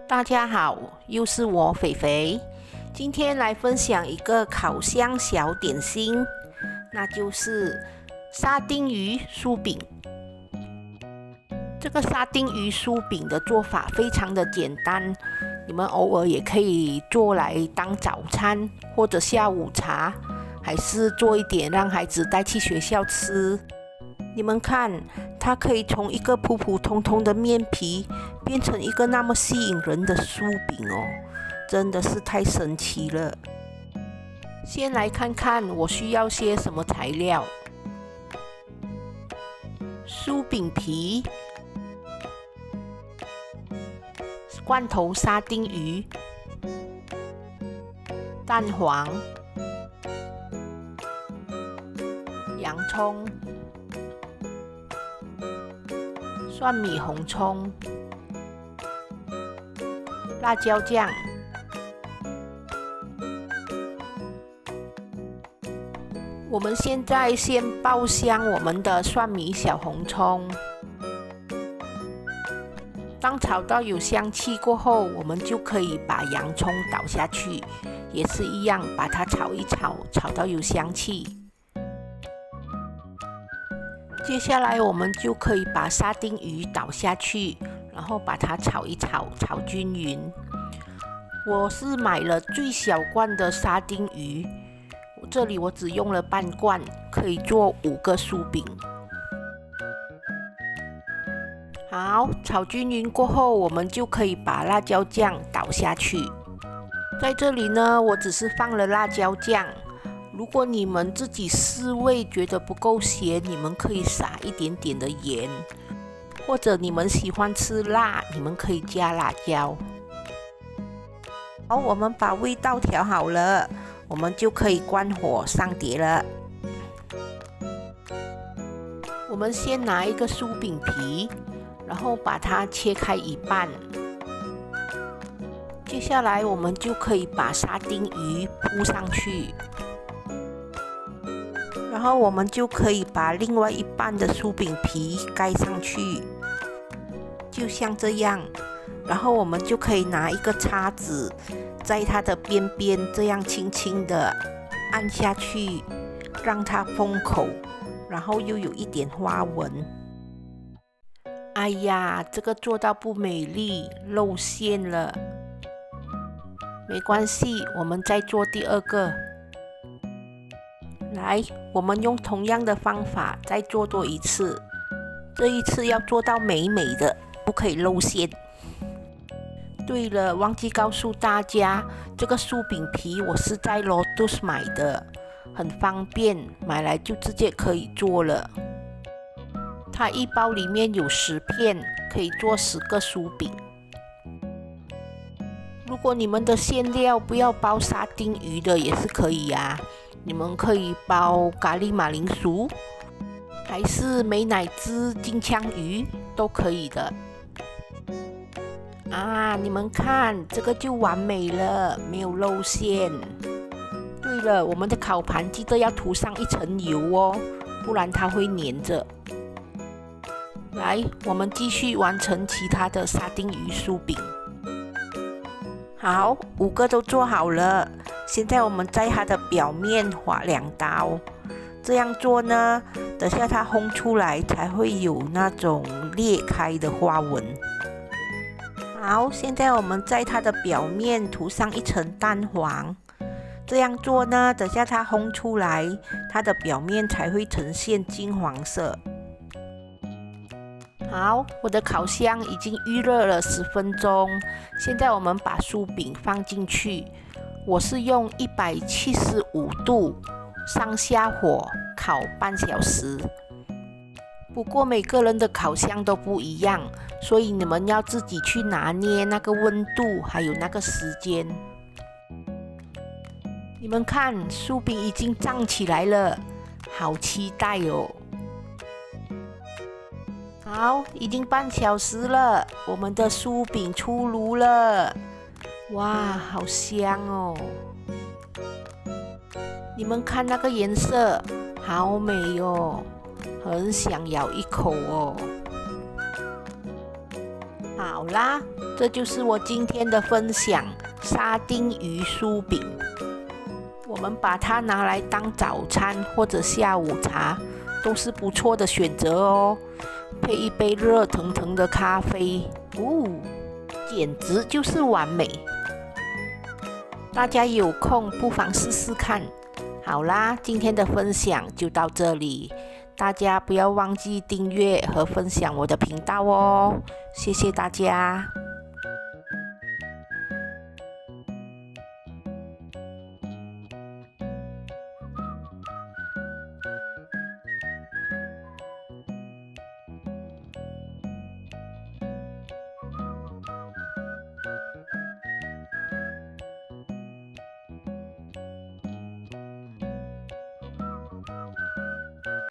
大家好，又是我肥肥，今天来分享一个烤箱小点心，那就是沙丁鱼酥饼。这个沙丁鱼酥饼的做法非常的简单，你们偶尔也可以做来当早餐或者下午茶，还是做一点让孩子带去学校吃。你们看，它可以从一个普普通通的面皮变成一个那么吸引人的酥饼哦，真的是太神奇了。先来看看我需要些什么材料：酥饼皮、罐头沙丁鱼、蛋黄、洋葱、蒜米红葱、辣椒酱、我们现在先爆香我们的蒜米小红葱，当炒到有香气过后，我们就可以把洋葱倒下去，也是一样把它炒一炒，炒到有香气。接下来我们就可以把沙丁鱼倒下去，然后把它炒一炒，炒均匀。我是买了最小罐的沙丁鱼，这里我只用了半罐，可以做5个酥饼。好，炒均匀过后，我们就可以把辣椒酱倒下去。在这里呢，我只是放了辣椒酱。如果你们自己试味觉得不够咸，你们可以撒一点点的盐，或者你们喜欢吃辣，你们可以加辣椒。好，我们把味道调好了，我们就可以关火上碟了。我们先拿一个酥饼皮，然后把它切开一半。接下来我们就可以把沙丁鱼铺上去。然后我们就可以把另外一半的酥饼皮盖上去，就像这样。然后我们就可以拿一个叉子，在它的边边这样轻轻的按下去，让它封口，然后又有一点花纹。哎呀，这个做到不美丽，露馅了。没关系，我们再做第2个。来，我们用同样的方法再做多一次，这一次要做到美美的，不可以露馅。对了，忘记告诉大家，这个酥饼皮我是在 Lotus 买的，很方便，买来就直接可以做了。它一包里面有10片，可以做10个酥饼。如果你们的馅料不要包沙丁鱼的也是可以呀，你们可以包咖喱马铃薯，还是美乃滋金枪鱼都可以的。啊，你们看，这个就完美了，没有露馅。对了，我们的烤盘记得要涂上1层油哦，不然它会粘着。来，我们继续完成其他的沙丁鱼酥饼。好，5个都做好了。现在我们在它的表面划2刀，这样做呢，等下它烘出来才会有那种裂开的花纹。好，现在我们在它的表面涂上1层蛋黄，这样做呢，等下它烘出来，它的表面才会呈现金黄色。好，我的烤箱已经预热了10分钟，现在我们把酥饼放进去。我是用175度上下火烤半小时。不过每个人的烤箱都不一样，所以你们要自己去拿捏那个温度还有那个时间。你们看，酥饼已经胀起来了，好期待哦！好，已经半小时了，我们的酥饼出炉了。哇，好香哦！你们看那个颜色，好美哦，很想咬一口哦。好啦，这就是我今天的分享，沙丁鱼酥饼。我们把它拿来当早餐或者下午茶，都是不错的选择哦。配一杯热腾腾的咖啡，简直就是完美。大家有空不妨试试看。好啦，今天的分享就到这里，大家不要忘记订阅和分享我的频道哦，谢谢大家。